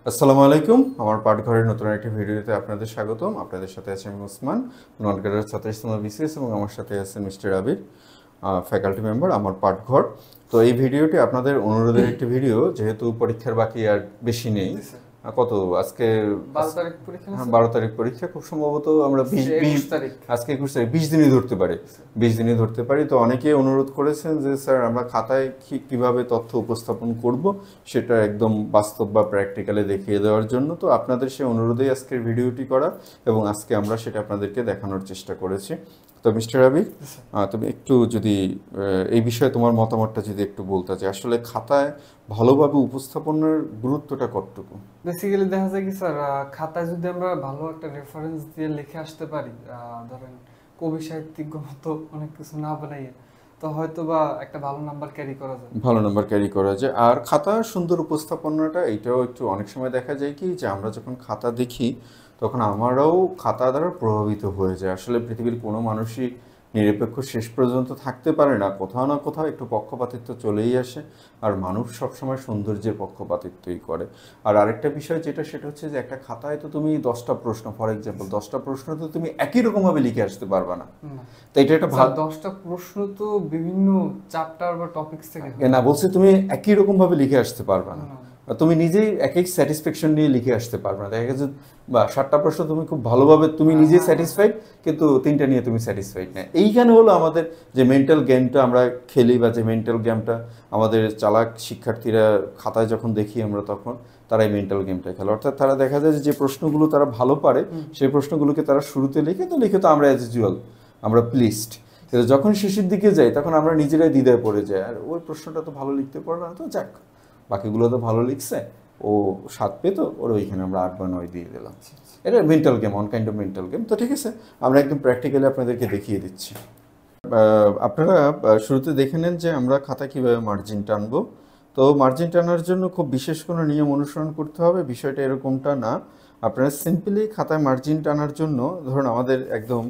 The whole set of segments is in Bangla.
আসসালামু আলাইকুম। আমার পাঠঘরের নতুন একটি ভিডিওতে আপনাদের স্বাগতম। আপনাদের সাথে আছি আমি ওসমান, নন ক্যাডার 37তম বিসিএস, এবং আমার সাথে আছেন মিস্টার আবির, ফ্যাকাল্টি মেম্বার আমার পাঠঘর। তো এই ভিডিওটি আপনাদের অনুরোধের একটি ভিডিও, যেহেতু পরীক্ষার বাকি আর বেশি নেই। জি স্যার। কত আজকে? 12 তারিখ পরীক্ষা না হ্যাঁ, স্যার? 12 তারিখ পরীক্ষা। খুব সম্ভবত আমরা আজকে 21 তারিখ। আজকে 21 তারিখ, 20 দিনই ধরতে পারি। স্যার। 20 দিনই ধরতে পারি। তো অনেকেই অনুরোধ করেছেন যে স্যার আমরা খাতায় কিভাবে তথ্য উপস্থাপন করব সেটা একদম বাস্তব বা প্র্যাকটিক্যালে দেখিয়ে দেওয়ার জন্য। তো আপনাদের সেই অনুরোধেই আজকের ভিডিওটি করা, এবং আজকে আমরা সেটা আপনাদেরকে দেখানোর চেষ্টা করেছি। তো মিস্টার আবি, জি স্যার। তুমি একটু যদি এই বিষয়ে তোমার মতামতটা যদি একটু বলতে, যে আসলে খাতায় ভালোভাবে উপস্থাপনের গুরুত্বটা কতটুকু? বেসিক্যালি দেখা যায় কি স্যার, খাতায় যদি আমরা ভালো একটা রেফারেন্স দিয়ে লিখে আসতে পারি, ধরেন কবি সাহিত্যিক মতো অনেক কিছু না বানাইয়ে, তো হয়তো বা একটা ভালো নাম্বার ক্যারি করা যায়। ভালো নাম্বার ক্যারি করা যায়। আর খাতা সুন্দর উপস্থাপনাটা, এইটাও একটু অনেক সময় দেখা যায় কি, যে আমরা যখন খাতা দেখি তখন আমরাও খাতা দ্বারা প্রভাবিত হয়ে যায়। আসলে পৃথিবীর কোনো মানুষই নিরপেক্ষ শেষ পর্যন্ত থাকতে পারে না, কোথাও না কোথাও একটু পক্ষপাতিত্ব চলেই আসে। আর মানুষ সবসময় সৌন্দর্যের পক্ষপাতিত্বই করে। আর আরেকটা বিষয় যেটা, সেটা হচ্ছে যে একটা খাতায় তো তুমি 10টা প্রশ্ন, ফর এক্সাম্পল 10টা প্রশ্ন তো তুমি একই রকমভাবে লিখে আসতে পারবে না। না তো এটা একটা স্যার, 10টা প্রশ্ন তো বিভিন্ন চ্যাপ্টার বা টপিকস থেকে হয়। না, বলছি তুমি একই রকম ভাবে লিখে আসতে পারবে না। না। তুমি নিজেই এক এক স্যাটিসফ্যাকশন নিয়ে লিখে আসতে পারবে না। দেখা গেছে বা 7টা প্রশ্ন তুমি খুব ভালোভাবে তুমি হ্যাঁ, নিজে হ্যাঁ, স্যাটিসফাইড, কিন্তু 3টা নিয়ে তুমি স্যাটিসফাইড না। এইখানে হলো আমাদের যে মেন্টাল গেমটা আমরা খেলি, বা যে মেন্টাল গেমটা আমাদের চালাক শিক্ষার্থীরা খাতায় যখন দেখি আমরা, তখন তারা এই মেন্টাল গেমটা খেলে। অর্থাৎ তারা দেখা যায় যে প্রশ্নগুলো তারা ভালো পারে, সেই প্রশ্নগুলোকে তারা শুরুতে লিখে তো আমরা অ্যাজ ইউজুয়াল আমরা প্লিজড। কিন্তু যখন শেষের দিকে যাই তখন আমরা নিজেরাই দ্বিধায় পড়ে যাই, আর ওই প্রশ্নটা তো ভালো লিখতে পারলো না, তো যাক, বাকিগুলো তো ভালো লিখছে, ও 7 পেতো, ওর ওইখানে আমরা 8 বা 9 দিয়ে দিলাম। এটা mental game, on kind of mental game. তো ঠিক আছে, আমরা একদম প্র্যাকটিক্যালি আপনাদেরকে দেখিয়ে দিচ্ছি। আপনারা শুরুতে দেখে নেন যে আমরা খাতা কিভাবে মার্জিন টানবো। তো মার্জিন টানার জন্য খুব বিশেষ কোনো নিয়ম অনুসরণ করতে হবে, বিষয়টা এরকমটা না। আপনারা সিম্পলি খাতায় মার্জিন টানার জন্য, ধরুন আমাদের একদম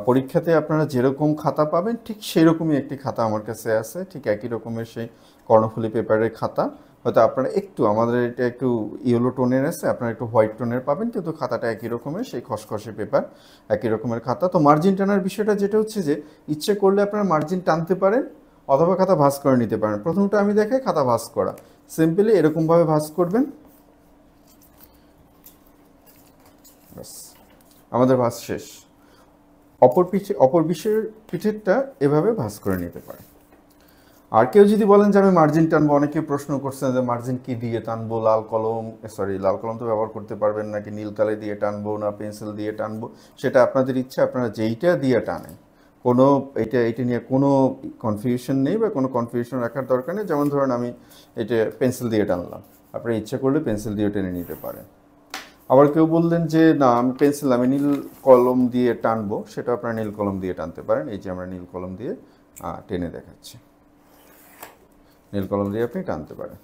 পরীক্ষাতে আপনারা যেরকম খাতা পাবেন ঠিক সেই রকমই একটি খাতা আমার কাছে আছে, ঠিক একই রকমের সেই কর্ণফুলী পেপারের খাতা। হয়তো আপনারা একটু, আমাদের এটা একটু ইয়েলো টোনের আছে, আপনারা একটু হোয়াইট টোনের পাবেন, কিন্তু খাতাটা একই রকমের, সেই খসখসে পেপার, একই রকমের খাতা। তো মার্জিন টানার বিষয়টা যেটা হচ্ছে যে, ইচ্ছে করলে আপনারা মার্জিন টানতে পারেন, অথবা খাতা ভাঁজ করে নিতে পারেন। প্রথমটা আমি দেখাই, খাতা ভাঁজ করা। সিম্পলি এরকমভাবে ভাঁজ করবেন, ব্যাস, আমাদের ভাঁজ শেষ। অপর পিঠেরটা এভাবে ভাঁজ করে নিতে পারে। আর কেউ যদি বলেন যে আমি মার্জিন টানবো, অনেকে প্রশ্ন করছেন যে মার্জিন কি দিয়ে টানবো, লাল কলম, লাল কলম তো ব্যবহার করতে পারবেন নাকি, নীল কালি দিয়ে টানবো না পেন্সিল দিয়ে টানবো, সেটা আপনাদের ইচ্ছা, আপনারা যেইটা দিয়ে টানেন। কোনো এটা নিয়ে কোনো কনফিউশন নেই, বা কোনো কনফিউশন রাখার দরকার নেই। যেমন ধরুন আমি এটা পেন্সিল দিয়ে টানলাম, আপনারা ইচ্ছা করলে পেন্সিল দিয়ে টেনে নিতে পারেন। আবার কেউ বললেন যে না, আমি নীল কলম দিয়ে টানবো, সেটা আপনারা নীল কলম দিয়ে টানতে পারেন। এই যে আমরা নীল কলম দিয়ে টেনে দেখাচ্ছি, নীল কলম দিয়ে আপনি টানতে পারেন।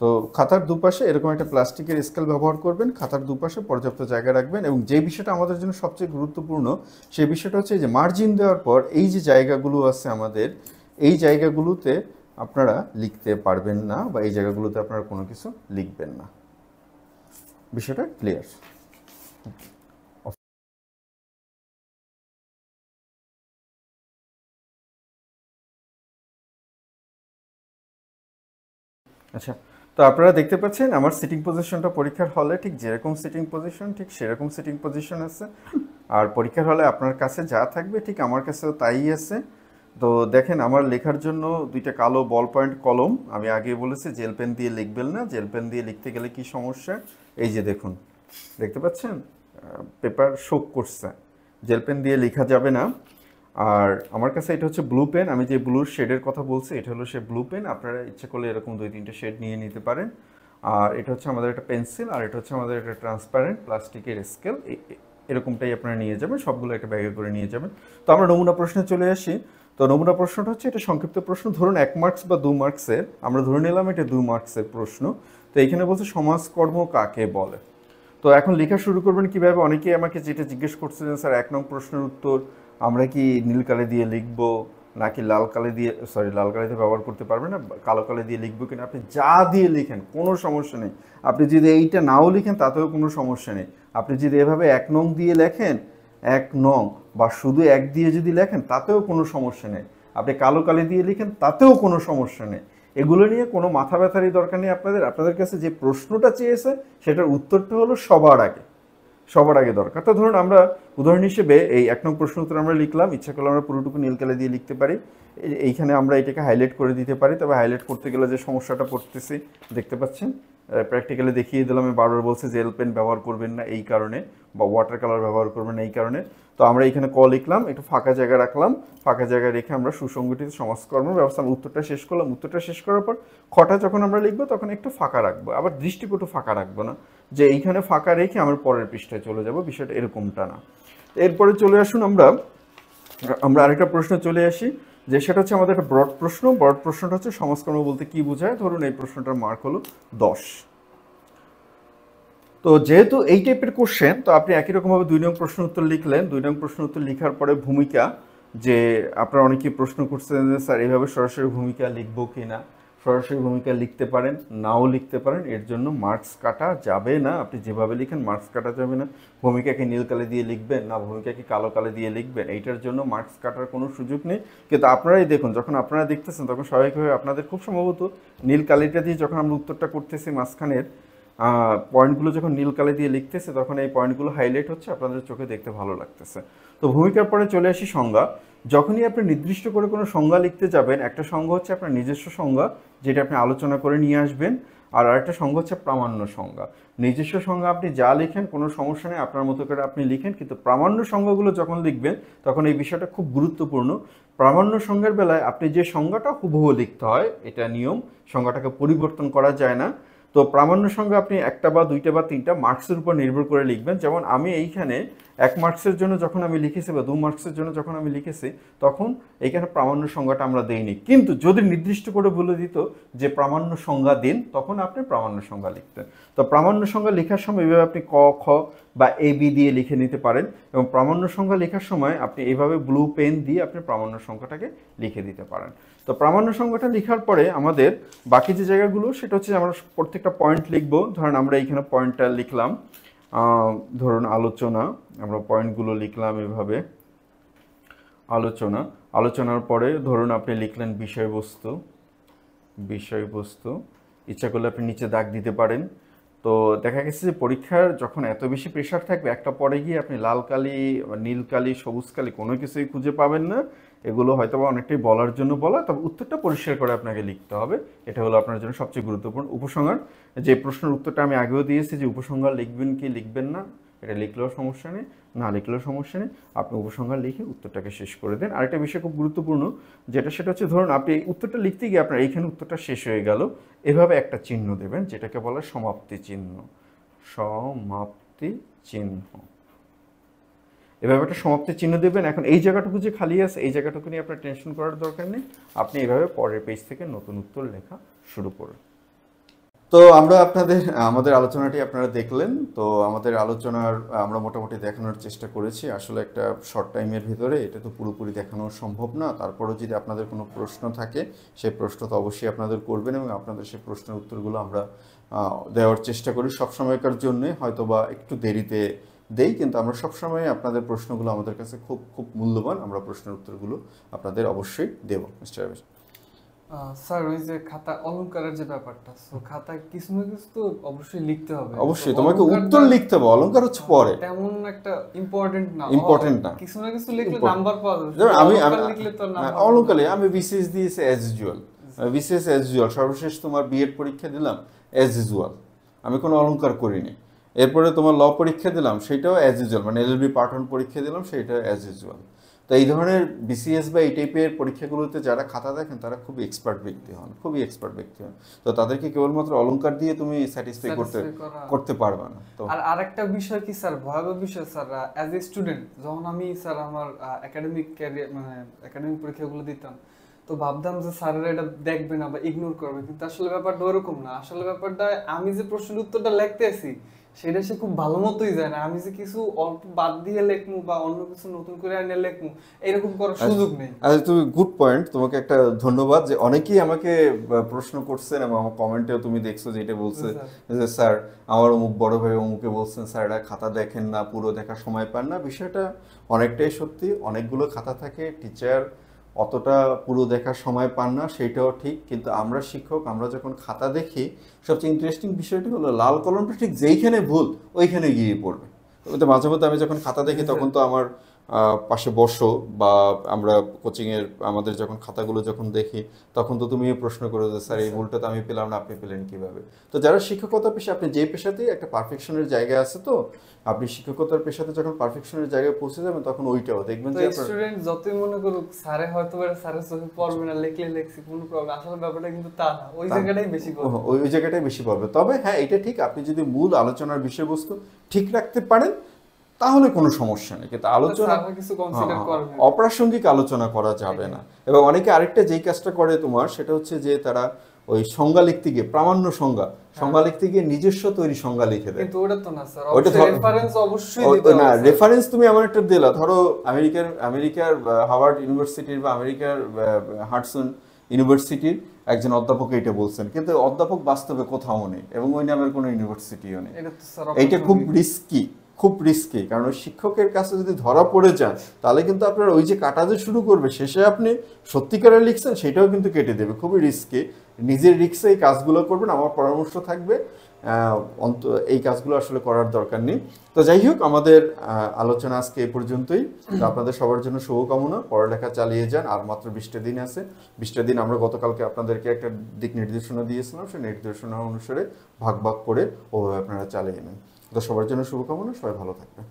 তো খাতার দুপাশে এরকম একটা প্লাস্টিকের স্কেল ব্যবহার করবেন, খাতার দুপাশে পর্যাপ্ত জায়গা রাখবেন। এবং যে বিষয়টা আমাদের জন্য সবচেয়ে গুরুত্বপূর্ণ, সেই বিষয়টা হচ্ছে যে মার্জিন দেওয়ার পর এই যে জায়গাগুলো আছে আমাদের, এই জায়গাগুলোতে আপনারা লিখতে পারবেন না, বা এই জায়গাগুলোতে আপনারা কোনো কিছু লিখবেন না। বিষয়টা ক্লিয়ার? আচ্ছা, তো আপনারা দেখতে পাচ্ছেন আমার সিটিং পজিশনটা পরীক্ষার হলে ঠিক যেরকম সিটিং পজিশন, ঠিক সেরকম সিটিং পজিশন আছে। আর পরীক্ষার হলে আপনার কাছে যা থাকবে ঠিক আমার কাছেও তাই আছে। তো দেখেন, আমার লেখার জন্য 2টা কালো বল পয়েন্ট কলম। আমি আগে বলেছি জেল পেন দিয়ে লিখবেন না, জেল পেন দিয়ে লিখতে গেলে কি সমস্যা, এই যে দেখুন, দেখতে পাচ্ছেন পেপার শোক করছে, জেল পেন দিয়ে লেখা যাবে না। আর আমার কাছে এটা হচ্ছে ব্লু পেন, আমি যে ব্লুর শেডের কথা বলছি এটা হলো সে ব্লু পেন। আপনারা ইচ্ছে করলে এরকম 2-3টে শেড নিয়ে নিতে পারেন। আর এটা হচ্ছে আমাদের একটা পেন্সিল, আর এটা হচ্ছে আমাদের একটা ট্রান্সপারেন্ট প্লাস্টিকের স্কেল। এরকমটাই আপনারা নিয়ে যাবেন, সবগুলো একটা ব্যাগে করে নিয়ে যাবেন। তো আমরা নমুনা প্রশ্নে চলে আসি। তো নমুনা প্রশ্নটা হচ্ছে এটা সংক্ষিপ্ত প্রশ্ন, ধরুন 1 মার্কস বা 2 মার্কসের, আমরা ধরে নিলাম এটা 2 মার্কসের প্রশ্ন। তো এখানে বলছে সমাজকর্ম কাকে বলে। তো এখন লেখা শুরু করবেন কিভাবে, অনেকেই আমাকে যেটা জিজ্ঞেস করছিলেন, স্যার 1 নং প্রশ্নের উত্তর আমরা কি নীল কালি দিয়ে লিখব, নাকি লাল কালি দিয়ে, সরি লাল কালিতে ব্যবহার করতে পারবেন না, কালো কালি দিয়ে লিখবো কিনা, আপনি যা দিয়ে লিখেন কোনো সমস্যা নেই। আপনি যদি এইটা নাও লিখেন তাতেও কোনো সমস্যা নেই। আপনি যদি এভাবে 1 নং দিয়ে লেখেন, 1 নং, বা শুধু 1 দিয়ে যদি লেখেন তাতেও কোনো সমস্যা নেই। আপনি কালো কালি দিয়ে লিখেন তাতেও কোনো সমস্যা নেই। এগুলো নিয়ে কোনো মাথা ব্যথারই দরকার নেই আপনাদের। আপনাদের কাছে যে প্রশ্নটা চেয়েছে সেটার উত্তরটা হলো সবার আগে দরকার। তো ধরুন আমরা উদাহরণ হিসেবে এই 1 নং প্রশ্ন উত্তর আমরা লিখলাম, ইচ্ছা করলে আমরা পুরোটুকু নীল কালি দিয়ে লিখতে পারি। এইখানে আমরা এটাকে হাইলাইট করে দিতে পারি। তবে হাইলাইট করতে গেলে যে সমস্যাটা পড়তেছি দেখতে পাচ্ছেন, প্র্যাকটিক্যালি দেখিয়ে দিলাম। আমি বারবার বলছি জেল পেন ব্যবহার করবেন না এই কারণে, বা ওয়াটার কালার ব্যবহার করবেন না এই কারণে। তো আমরা এখানে ক লিখলাম, একটু ফাঁকা জায়গা রাখলাম, ফাঁকা জায়গায় রেখে আমরা সুসংগঠিত সমাজকর্ম ব্যবস্থা উত্তরটা শেষ করলাম। উত্তরটা শেষ করার পর খটা যখন আমরা লিখবো তখন একটু ফাঁকা রাখবো, আবার দৃষ্টিকটু ফাঁকা রাখবো না যে এইখানে ফাঁকা রেখে আমার পরের পৃষ্ঠায় চলে যাব, বিষয়টা এরকমটা না। এরপরে চলে আসুন আমরা আরেকটা প্রশ্ন চলে আসি, যে সেটা হচ্ছে আমাদের একটা ব্রড প্রশ্ন। ব্রড প্রশ্নটা হচ্ছে সমাজকর্ম বলতে কি বোঝায়। ধরুন এই প্রশ্নটার মার্ক হলো 10। তো যেহেতু এই টাইপের কোশ্চেন, তো আপনি একই রকমভাবে 2 নং প্রশ্ন উত্তর লিখলেন। 2 নং প্রশ্ন উত্তর লেখার পরে ভূমিকা, যে আপনারা অনেকেই প্রশ্ন করছেন যে স্যার এইভাবে সরাসরি ভূমিকা লিখবো কি না। সরাসরি ভূমিকা লিখতে পারেন, নাও লিখতে পারেন, এর জন্য মার্কস কাটা যাবে না। আপনি যেভাবে লিখেন মার্কস কাটা যাবে না। ভূমিকাকে নীল কালি দিয়ে লিখবেন না ভূমিকাকে কালো কালি দিয়ে লিখবেন, এইটার জন্য মার্কস কাটার কোনো সুযোগ নেই। কিন্তু আপনারাই দেখুন, যখন আপনারা দেখতেছেন তখন স্বাভাবিকভাবে আপনাদের খুব সম্ভবত নীল কালিটা দিয়ে যখন আমরা উত্তরটা করতেছি মাঝখানের পয়েন্টগুলো যখন নীল কালি দিয়ে লিখতেছে তখন এই পয়েন্টগুলো হাইলাইট হচ্ছে, আপনাদের চোখে দেখতে ভালো লাগতেছে। তো ভূমিকার পরে চলে আসি সংজ্ঞা। যখনই আপনি নির্দিষ্ট করে কোনো সংজ্ঞা লিখতে যাবেন, একটা সংজ্ঞা হচ্ছে আপনার নিজস্ব সংজ্ঞা যেটা আপনি আলোচনা করে নিয়ে আসবেন, আর আরেকটা সংজ্ঞা হচ্ছে প্রামাণ্য সংজ্ঞা। নিজস্ব সংজ্ঞা আপনি যা লিখেন কোনো সমস্যা নেই, আপনার মতো করে আপনি লিখেন, কিন্তু প্রামাণ্য সংজ্ঞাগুলো যখন লিখবেন তখন এই বিষয়টা খুব গুরুত্বপূর্ণ। প্রামাণ্য সংজ্ঞার বেলায় আপনি যে সংজ্ঞাটা হুবহু লিখতে হয়, এটা নিয়ম, সংজ্ঞাটাকে পরিবর্তন করা যায় না। তো প্রামাণ্য সংজ্ঞা আপনি 1টা বা 2টা বা 3টা মার্কসের উপর নির্ভর করে লিখবেন। যেমন আমি এইখানে 1 মার্কসের জন্য যখন আমি লিখেছি বা 2 মার্কসের জন্য যখন আমি লিখেছি তখন এইখানে প্রামাণ্য সংজ্ঞাটা আমরা দেইনি। কিন্তু যদি নির্দিষ্ট করে বলে দিত যে প্রামাণ্য সংজ্ঞা দিন, তখন আপনি প্রামাণ্য সংজ্ঞা লিখতেন। তো প্রামাণ্য সংজ্ঞা লেখার সময় এইভাবে আপনি ক, খ বা এ, বি দিয়ে লিখে নিতে পারেন। এবং প্রামাণ্য সংজ্ঞা লেখার সময় আপনি এইভাবে ব্লু পেন দিয়ে আপনি প্রামাণ্য সংখ্যাটাকে লিখে দিতে পারেন। তো প্রামাণ্য সংখ্যাটা লেখার পরে আমাদের বাকি যে জায়গাগুলো সেটা হচ্ছে আমরা প্রত্যেকটা পয়েন্ট লিখবো। ধরেন আমরা এইখানে পয়েন্টটা লিখলাম, ধরুন আলোচনা, আমরা পয়েন্টগুলো লিখলাম এভাবে আলোচনার পরে ধরুন আপনি লিখলেন বিষয়বস্তু, ইচ্ছা করলে আপনি নিচে দাগ দিতে পারেন। তো দেখা গেছে যে পরীক্ষার যখন এত বেশি প্রেশার থাকবে, একটা পরে গিয়ে আপনি লাল কালি, নীল কালি, সবুজ কালি কোনো কিছুই খুঁজে পাবেন না। এগুলো হয়তো বা অনেকটাই বলার জন্য বলা, তবে উত্তরটা পরিষ্কার করে আপনাকে লিখতে হবে। এটা হলো আপনার জন্য সবচেয়ে গুরুত্বপূর্ণ। উপসংহার, যে প্রশ্নের উত্তরটা আমি আগেও দিয়েছি যে উপসংহার লিখবেন কি লিখবেন না, এটা লিখলেও সমস্যা নেই, না লিখলেও সমস্যা নেই, আপনি উপসংহার লিখে উত্তরটাকে শেষ করে দেন। আরেকটা বিষয় খুব গুরুত্বপূর্ণ, সেটা হচ্ছে ধরুন আপনি এই উত্তরটা লিখতে গিয়ে আপনার এইখানে উত্তরটা শেষ হয়ে গেল, এভাবে একটা চিহ্ন দেবেন যেটাকে বলা সমাপ্তি চিহ্ন। এভাবে একটা সমাপ্তি চিহ্ন দেবেন। এখন এই জায়গাটুকু যে খালি আছে এই জায়গাটুকু নিয়ে আপনার টেনশন করার দরকার নেই, আপনি এভাবে পরের পেজ থেকে নতুন উত্তর লেখা শুরু করুন। তো আমাদের আলোচনাটি আপনারা দেখলেন। তো আমাদের আলোচনার আমরা মোটামুটি দেখানোর চেষ্টা করেছি। আসলে একটা শর্ট টাইমের ভিতরে এটা তো পুরোপুরি দেখানো সম্ভব না। তারপরেও যদি আপনাদের কোনো প্রশ্ন থাকে সেই প্রশ্ন তো অবশ্যই আপনাদের করবেন, এবং আপনাদের সেই প্রশ্নের উত্তরগুলো আমরা দেওয়ার চেষ্টা করি সবসময়কার জন্যে। হয়তো বা একটু দেরিতে দেই, কিন্তু আমরা সবসময় আপনাদের প্রশ্নগুলো আমাদের কাছে খুব খুব মূল্যবান। আমরা প্রশ্নের উত্তরগুলো আপনাদের অবশ্যই দেব। মিস্টার আবির স্যার, ওই যে খাতা অলংকারের যে ব্যাপারটা, সো খাতায় কিছু না কিছু তো অবশ্যই লিখতে হবে। অবশ্যই তোমাকে উত্তর লিখতে হবে, অলংকার হচ্ছে পরে, তেমন একটা ইম্পর্টেন্ট না। কিছু না কিছু লিখলে নাম্বার পাওয়া যাবে। আমি লিখলে তো নাম্বার অলংকারে আমি বিসিএস দিয়েছি অ্যাজ ইউজুয়াল। সর্বশেষ তোমার বিএড পরীক্ষা দিলাম অ্যাজ ইউজুয়াল, আমি কোনো অলংকার করিনি। এরপরে তোমার ল পরীক্ষা দিলাম, সেটাও অ্যাজ ইউজুয়াল, মানে এলএলবি পার্ট 1 পরীক্ষা দিলাম, সেটাও অ্যাজ ইউজুয়াল। তো এই ধরনের বিসিএস বা এই টাইপের পরীক্ষাগুলোতে যারা খাতা দেখেন তারা খুবই এক্সপার্ট ব্যক্তি হন। তো তাদেরকে কেবলমাত্র অলংকার দিয়ে তুমি স্যাটিসফাই করতে পারবে না। তো আর আরেকটা বিষয় কি স্যার, ভয়াবহ বিষয় স্যার, অ্যাজ এ স্টুডেন্ট যখন আমি স্যার আমার একাডেমিক ক্যারিয়ার মানে একাডেমিক পরীক্ষাগুলো দিতাম, তো ভাবতাম যে স্যারেরা এটা দেখবে না বা ইগনোর করবে, কিন্তু আসলে ব্যাপারটা ওরকম না। আসলে ব্যাপারটা আমি যে প্রশ্নের উত্তরটা লিখতেছি সেটা সে খুব ভালো মতোই জানে, আমি যে কিছু অল্প বাদ দিয়ে লেখমু বা অন্য কিছু নতুন করে আনিয়ে লেখমু এরকম করার সুযোগ নেই। আচ্ছা, তুমি গুড পয়েন্ট, তোমাকে একটা ধন্যবাদ যে অনেকেই আমাকে প্রশ্ন করছেন এবং আমার কমেন্টেও তুমি দেখছো যে এটা বলছে যে স্যার আমার অমুক বড় ভাই অমুকে বলছেন স্যার এটা খাতা দেখেন না, পুরো দেখার সময় পান না। বিষয়টা অনেকটাই সত্যি, অনেকগুলো খাতা থাকে, টিচার অতটা পুরো দেখার সময় পান না, সেটাও ঠিক। কিন্তু আমরা শিক্ষক, আমরা যখন খাতা দেখি সবচেয়ে ইন্টারেস্টিং বিষয়টি হলো লাল কলমটা ঠিক যেইখানে ভুল ওইখানে গিয়ে পড়বে। তো মাঝে মধ্যে আমি যখন খাতা দেখি তখন তো আমার পাশে বসো বা আমরা কোচিংয়ের আমাদের যখন খাতাগুলো যখন দেখি তখন তো তুমি প্রশ্ন করো যে স্যার এই ভুলটা তো আমি পেলাম না, আপনি পেলেন কিভাবে। তো যারা শিক্ষকতা পেশা, আপনি যে পেশাতেই একটা পারফেকশনের জায়গা আছে, তো আপনি শিক্ষকতার পেশাতে যখন পারফেকশনের জায়গায় পৌঁছে যাবেন তখন ওইটাও দেখবেন তো যে স্টুডেন্ট যতই মনে করুক স্যারে হয়তো স্যারের চোখে পড়বে না, লেখলে লেখছি কোনো প্রবলেম, আসলে ব্যাপারটা কিন্তু তা না, ওই জায়গাটাই বেশি পড়বে। ওই জায়গাটাই বেশি পড়বে। তবে হ্যাঁ, এটা ঠিক, আপনি যদি মূল আলোচনার বিষয়বস্তু ঠিক রাখতে পারেন তাহলে কোনো সমস্যা নেই, কিন্তু আলোচনা কিছু কনসিডার করবে অপ্রাসঙ্গিক আলোচনা করা যাবে না। এবং অনেকে আরেকটা যেই কাজটা করে তোমার, সেটা হচ্ছে যে তারা ওই সংজ্ঞা লিখতে গিয়ে প্রামাণ্য সংজ্ঞা লিখতে গিয়ে নিজস্ব তৈরি সংজ্ঞা লিখে দেয়। কিন্তু ওটা তো না স্যার, ওটা রেফারেন্স অবশ্যই দিতে হবে। না, রেফারেন্স তুমি এমন একটা দিলা, ধরো আমেরিকার হার্ভার্ড ইউনিভার্সিটির বা আমেরিকার হাডসন ইউনিভার্সিটির একজন অধ্যাপক এটা বলছেন, কিন্তু অধ্যাপক বাস্তবে কোথাও নেই এবং ওই নামের কোনো ইউনিভার্সিটিও নেই। এইটা খুব রিস্কি, কারণ ওই শিক্ষকের কাছে যদি ধরা পড়ে যান তাহলে কিন্তু আপনার ওই যে কাটা যে শুরু করবে, শেষে আপনি সত্যিকারের লিখছেন সেটাও কিন্তু কেটে দেবে। খুবই রিস্কি, নিজের রিস্কে এই কাজগুলো করবেন। আমার পরামর্শ থাকবে এই কাজগুলো আসলে করার দরকার নেই। তো যাই হোক, আমাদের আলোচনা আজকে এ পর্যন্তই। তো আপনাদের সবার জন্য শুভকামনা, পড়ালেখা চালিয়ে যান। আর মাত্র 20টা দিন আছে, 20টা দিন আমরা গতকালকে আপনাদেরকে একটা দিক নির্দেশনা দিয়েছিলাম, সেই নির্দেশনা অনুসারে ভাগ করে ওভাবে আপনারা চালিয়ে নেন। তো সবার জন্য শুভকামনা, সবাই ভালো থাকবেন।